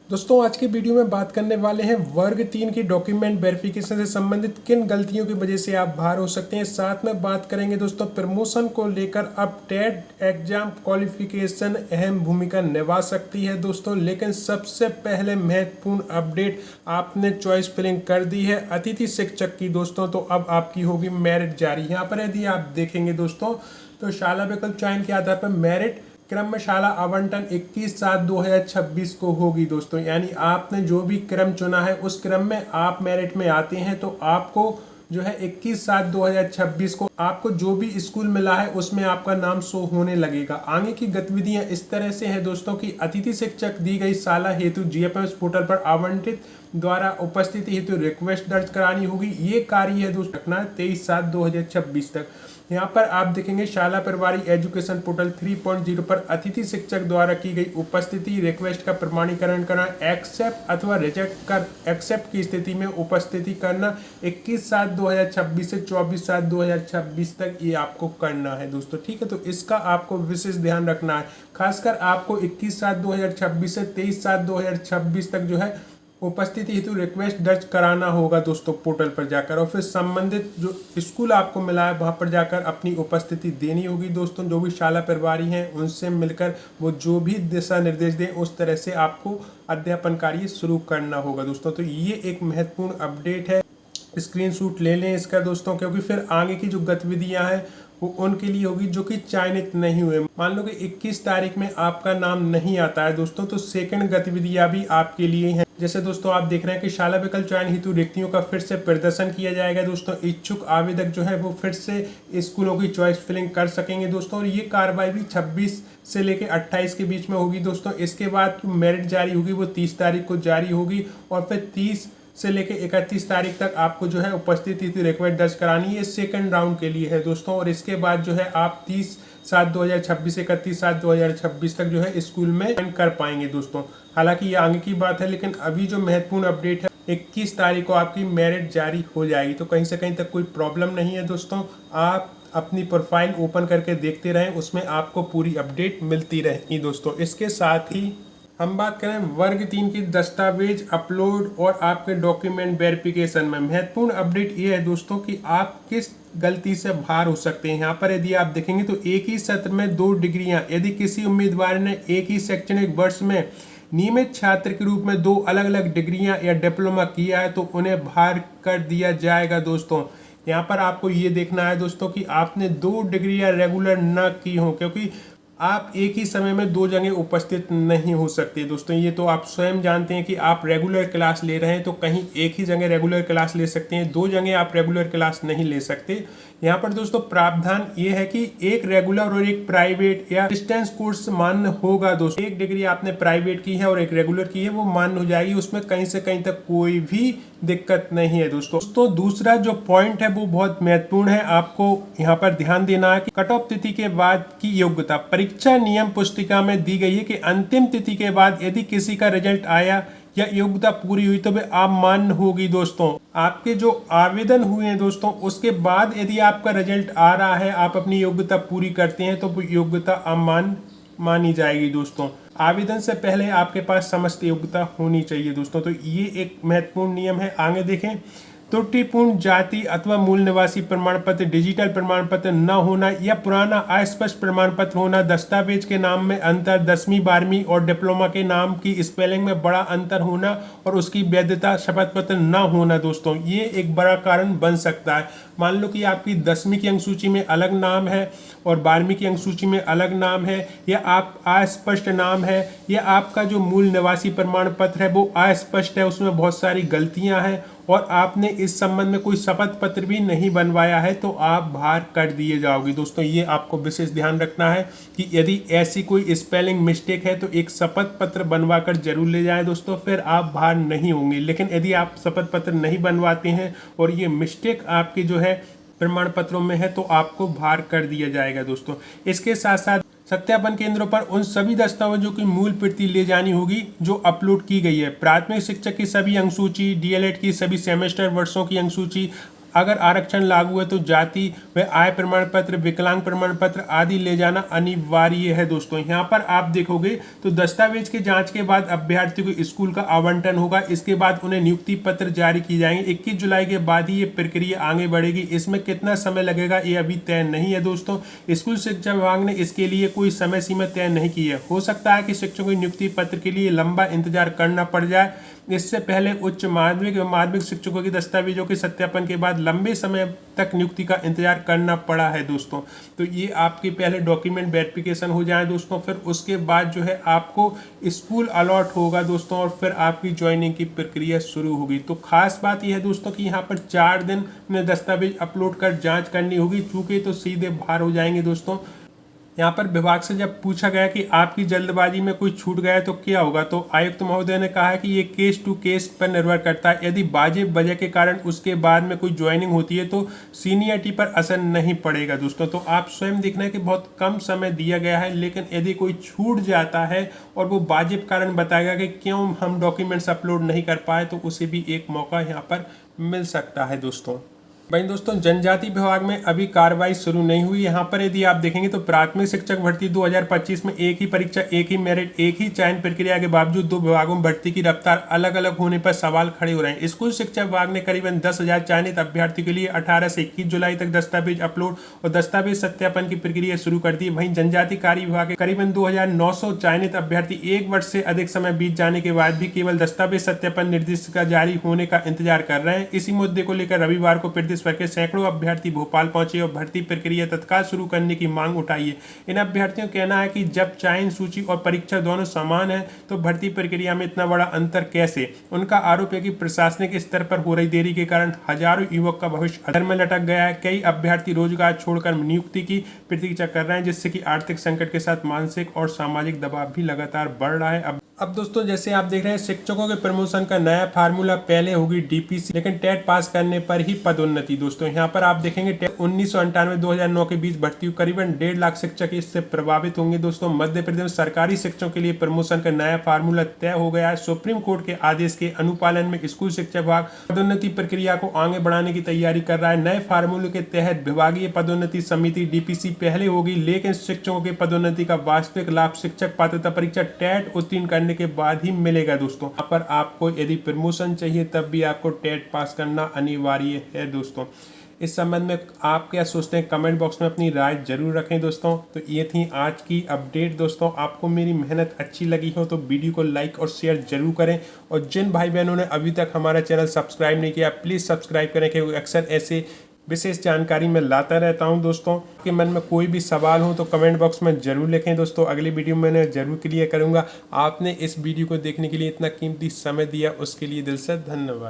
दोस्तों आज की वीडियो में बात करने वाले हैं वर्ग 3 की डॉक्यूमेंट वेरिफिकेशन से संबंधित किन गलतियों की वजह से आप बाहर हो सकते हैं। साथ में बात करेंगे दोस्तों प्रमोशन को लेकर। अब टेट एग्जाम क्वालिफिकेशन अहम भूमिका निभा सकती है दोस्तों, लेकिन सबसे पहले महत्वपूर्ण अपडेट, आपने चॉइस फिलिंग कर दी है अतिथि शिक्षक की दोस्तों, तो अब आपकी होगी मेरिट जारी। यहाँ पर यदि आप देखेंगे दोस्तों तो शाला विकल्प चयन के आधार पर मेरिट क्रम में शाला आवंटन 21/7/2026 को होगी दोस्तों। यानी आपने जो भी क्रम चुना है उस क्रम में आप मेरिट में आते हैं तो आपको जो है 21/7/2026 को आपको जो भी स्कूल मिला है उसमें आपका नाम शो होने लगेगा। आगे की गतिविधियां इस तरह से हैं दोस्तों कि अतिथि शिक्षक दी गई साला हेतु जीएफएमएस पोर्टल पर आवंटित द्वारा उपस्थिति हेतु रिक्वेस्ट दर्ज करानी होगी। ये कार्य है दोस्तों रखना 23/7/2026 तक। यहाँ पर आप देखेंगे शाला परिवारी एजुकेशन पोर्टल 3.0 पर अतिथि शिक्षक द्वारा की गई उपस्थिति रिक्वेस्ट का प्रमाणीकरण करना, एक्सेप्ट अथवा रिजेक्ट कर एक्सेप्ट की स्थिति में उपस्थिति करना 21/7/2026 से 24/7/2026 तक ये आपको करना है दोस्तों। ठीक है, तो इसका आपको विशेष ध्यान रखना है। खासकर आपको 21/7/2026 से 23/7/2026 तक जो है उपस्थिति हेतु रिक्वेस्ट दर्ज कराना होगा दोस्तों पोर्टल पर जाकर, और फिर संबंधित जो स्कूल आपको मिला है वहां पर जाकर अपनी उपस्थिति देनी होगी दोस्तों। जो भी शाला प्रभारी हैं उनसे मिलकर वो जो भी दिशा निर्देश दें उस तरह से आपको अध्यापन कार्य शुरू करना होगा दोस्तों। तो ये एक महत्वपूर्ण अपडेट है, स्क्रीनशॉट ले लें इसका दोस्तों, क्योंकि फिर आगे की जो गतिविधियां हैं वो उनके लिए होगी जो कि चयनित नहीं हुए। मान लो कि 21 तारीख में आपका नाम नहीं आता है दोस्तों, तो सेकंड गतिविधियां भी आपके लिए हैं। जैसे दोस्तों आप देख रहे हैं कि शाला विकल्प चयन हेतु रिक्तियों का फिर से प्रदर्शन किया जाएगा दोस्तों। इच्छुक आवेदक जो है वो फिर से स्कूलों की चॉइस फिलिंग कर सकेंगे दोस्तों, और ये कार्रवाई भी 26 से लेकर 28 के बीच में होगी दोस्तों। इसके बाद मेरिट जारी होगी वो 30 तारीख को जारी होगी, और फिर 30 से लेकर 31 तारीख तक आपको जो है उपस्थिति रिक्वेस्ट दर्ज करानी है। सेकंड राउंड के लिए है दोस्तों, और इसके बाद जो है आप 30/7/2026 से 31/7/2026 तक जो है स्कूल में ज्वाइन कर पाएंगे दोस्तों। हालांकि ये आगे की बात है, लेकिन अभी जो महत्वपूर्ण अपडेट है 21 तारीख को आपकी मेरिट जारी हो जाएगी, तो कहीं से कहीं तक कोई प्रॉब्लम नहीं है दोस्तों। आप अपनी प्रोफाइल ओपन करके देखते रहें, उसमें आपको पूरी अपडेट मिलती रहेगी दोस्तों। इसके साथ ही हम बात करें वर्ग 3 की दस्तावेज अपलोड और आपके डॉक्यूमेंट वेरिफिकेशन में महत्वपूर्ण अपडेट ये है दोस्तों कि आप किस गलती से बाहर हो सकते हैं। यहाँ पर यदि आप देखेंगे तो एक ही सत्र में 2 डिग्रियां यदि किसी उम्मीदवार ने एक ही शैक्षणिक वर्ष में नियमित छात्र के रूप में 2 अलग अलग डिग्रियां या डिप्लोमा किया है तो उन्हें बाहर कर दिया जाएगा दोस्तों। यहाँ पर आपको ये देखना है दोस्तों कि आपने 2 डिग्रियां रेगुलर न की हो, क्योंकि आप एक ही समय में 2 जगह उपस्थित नहीं हो सकते दोस्तों। ये तो आप स्वयं जानते हैं कि आप रेगुलर क्लास ले रहे हैं तो कहीं एक ही जगह रेगुलर क्लास ले सकते हैं, 2 जगह आप रेगुलर क्लास नहीं ले सकते। यहाँ पर दोस्तों प्रावधान ये है कि एक रेगुलर और एक प्राइवेट या डिस्टेंस कोर्स मान्य होगा दोस्तों। एक डिग्री आपने प्राइवेट की है और एक रेगुलर की है वो मान्य हो जाएगी, उसमें कहीं से कहीं तक कोई भी दिक्कत नहीं है दोस्तों। दूसरा जो पॉइंट है वो बहुत महत्वपूर्ण है, आपको यहाँ पर ध्यान देना है कि कट ऑफ तिथि के बाद की योग्यता परीक्षा नियम पुस्तिका में दी गई है कि अंतिम तिथि के बाद यदि किसी का रिजल्ट आया या योग्यता पूरी हुई तो वे अमान्य होगी दोस्तों। आपके जो आवेदन हुए हैं दोस्तों उसके बाद यदि आपका रिजल्ट आ रहा है, आप अपनी योग्यता पूरी करते हैं तो वो योग्यता अमान्य मानी जाएगी दोस्तों। आवेदन से पहले आपके पास समस्त योग्यता होनी चाहिए दोस्तों, तो ये एक महत्वपूर्ण नियम है। आगे देखें, त्रुटिपूर्ण जाति अथवा मूल निवासी प्रमाण पत्र, डिजिटल प्रमाण पत्र न होना या पुराना अस्पष्ट प्रमाण पत्र होना, दस्तावेज के नाम में अंतर, 10वीं 12वीं और डिप्लोमा के नाम की स्पेलिंग में बड़ा अंतर होना और उसकी वैधता शपथ पत्र न होना दोस्तों, ये एक बड़ा कारण बन सकता है। मान लो कि आपकी 10वीं की अंक सूची में अलग नाम है और 12वीं की अंक सूची में अलग नाम है, या आप अस्पष्ट नाम है, या आपका जो मूल निवासी प्रमाण पत्र है वो अस्पष्ट है, उसमें बहुत सारी गलतियां हैं और आपने इस संबंध में कोई शपथ पत्र भी नहीं बनवाया है तो आप बाहर कर दिए जाओगे दोस्तों। ये आपको विशेष ध्यान रखना है कि यदि ऐसी कोई स्पेलिंग मिस्टेक है तो एक शपथ पत्र बनवा कर जरूर ले जाएं दोस्तों, फिर आप बाहर नहीं होंगे। लेकिन यदि आप शपथ पत्र नहीं बनवाते हैं और ये मिस्टेक आपकी जो है प्रमाण पत्रों में है तो आपको बाहर कर दिया जाएगा दोस्तों। इसके साथ साथ सत्यापन केंद्रों पर उन सभी दस्तावेजों की मूल प्रति ले जानी होगी जो अपलोड की गई है। प्राथमिक शिक्षक की सभी अंक सूची, डीएलएड की सभी सेमेस्टर वर्षों की अंक सूची, अगर आरक्षण लागू है तो जाति व आय प्रमाण पत्र, विकलांग प्रमाण पत्र आदि ले जाना अनिवार्य है दोस्तों। यहाँ पर आप देखोगे तो दस्तावेज के जांच के बाद अभ्यर्थी को स्कूल का आवंटन होगा। इसके बाद उन्हें नियुक्ति पत्र जारी किए जाएंगे। 21 जुलाई के बाद ही ये प्रक्रिया आगे बढ़ेगी। इसमें कितना समय लगेगा ये अभी तय नहीं है दोस्तों। स्कूल शिक्षा विभाग ने इसके लिए कोई समय सीमा तय नहीं की है। हो सकता है कि शिक्षकों को नियुक्ति पत्र के लिए लंबा इंतजार करना पड़ जाए। इससे पहले उच्च माध्यमिक एवं माध्यमिक शिक्षकों के दस्तावेजों के सत्यापन के बाद लंबे समय तक नियुक्ति का इंतजार करना पड़ा है दोस्तों। तो ये आपके पहले डॉक्यूमेंट वेरिफिकेशन हो जाए दोस्तों, फिर उसके बाद जो है आपको स्कूल अलॉट होगा दोस्तों, और फिर आपकी ज्वाइनिंग की प्रक्रिया शुरू होगी। तो खास बात यह है दोस्तों कि यहाँ पर 4 दिन में दस्तावेज अपलोड कर जाँच करनी होगी। चूंकि तो सीधे बाहर हो जाएंगे दोस्तों। यहाँ पर विभाग से जब पूछा गया कि आपकी जल्दबाजी में कोई छूट गया तो क्या होगा, तो आयुक्त महोदय ने कहा है कि ये केस टू केस पर निर्भर करता है। यदि वाजिब वजह के कारण उसके बाद में कोई ज्वाइनिंग होती है तो सीनियरिटी पर असर नहीं पड़ेगा दोस्तों। तो आप स्वयं देखना है कि बहुत कम समय दिया गया है, लेकिन यदि कोई छूट जाता है और वो वाजिब कारण बताएगा कि क्यों हम डॉक्यूमेंट्स अपलोड नहीं कर पाए, तो उसे भी एक मौका यहाँ पर मिल सकता है दोस्तों। भाई दोस्तों, जनजाति विभाग में अभी कार्रवाई शुरू नहीं हुई। यहाँ पर यदि आप देखेंगे तो प्राथमिक शिक्षक भर्ती 2025 में एक ही परीक्षा, एक ही मेरिट, एक ही चयन प्रक्रिया के बावजूद 2 विभागों में भर्ती की रफ्तार अलग अलग होने पर सवाल खड़े हो रहे हैं। स्कूल शिक्षा विभाग ने करीबन 10,000 चयनित अभ्यर्थियों के लिए 18 से 21 जुलाई तक दस्तावेज अपलोड और दस्तावेज सत्यापन की प्रक्रिया शुरू कर दी। वहीं जनजाति कार्य विभाग के करीबन 2,900 चयनित अभ्यर्थी 1 वर्ष से अधिक समय बीत जाने के बाद भी केवल दस्तावेज सत्यापन निर्देशिका जारी होने का इंतजार कर रहे हैं। इसी मुद्दे को लेकर रविवार को प्रदेश भर के सैकड़ों अभ्यर्थी भोपाल पहुंचे और भर्ती प्रक्रिया तत्काल शुरू करने की मांग उठाई है। इन अभ्यर्थियों का कहना है कि जब चयन सूची और परीक्षा दोनों समान है तो भर्ती प्रक्रिया में इतना बड़ा अंतर कैसे। उनका आरोप है कि प्रशासनिक स्तर पर हो रही देरी के कारण हजारों युवक का भविष्य अधर में लटक गया है। कई अभ्यर्थी रोजगार छोड़कर नियुक्ति की प्रतीक्षा कर रहे हैं, जिससे कि आर्थिक संकट के साथ मानसिक और सामाजिक दबाव भी लगातार बढ़ रहा है। अब दोस्तों, जैसे आप देख रहे हैं शिक्षकों के प्रमोशन का नया फार्मूला, पहले होगी डीपीसी, लेकिन टेट पास करने पर ही पदोन्नति। दोस्तों यहाँ पर आप देखेंगे 1998-2009 के बीच भर्ती हुई करीबन 1.5 लाख शिक्षक इससे प्रभावित होंगे दोस्तों। मध्य प्रदेश में सरकारी शिक्षकों के लिए प्रमोशन का नया फार्मूला तय हो गया है। सुप्रीम कोर्ट के आदेश के अनुपालन में स्कूल शिक्षा विभाग पदोन्नति प्रक्रिया को आगे बढ़ाने की तैयारी कर रहा है। नए फार्मूले के तहत विभागीय पदोन्नति समिति डीपीसी पहले होगी, लेकिन शिक्षकों के पदोन्नति का वास्तविक लाभ शिक्षक पात्रता परीक्षा टेट उत्तीर्ण करने के बाद ही मिलेगा दोस्तों। यहाँ पर आपको यदि प्रमोशन चाहिए तब भी आपको टेट पास करना अनिवार्य है दोस्तों। इस संबंध में आप क्या सोचते हैं, कमेंट बॉक्स में अपनी राय जरूर रखें दोस्तों। तो ये थी आज की अपडेट दोस्तों। आपको मेरी मेहनत अच्छी लगी हो तो वीडियो को लाइक और शेयर जरूर करें, और जिन भाई बहनों ने अभी तक हमारा चैनल सब्सक्राइब नहीं किया प्लीज़ सब्सक्राइब करें, क्योंकि अक्सर ऐसे विशेष जानकारी मैं लाता रहता हूं दोस्तों। कि मन में कोई भी सवाल हो तो कमेंट बॉक्स में जरूर लिखें दोस्तों। अगली वीडियो में मैं जरूर क्लियर करूंगा। आपने इस वीडियो को देखने के लिए इतना कीमती समय दिया उसके लिए दिल से धन्यवाद।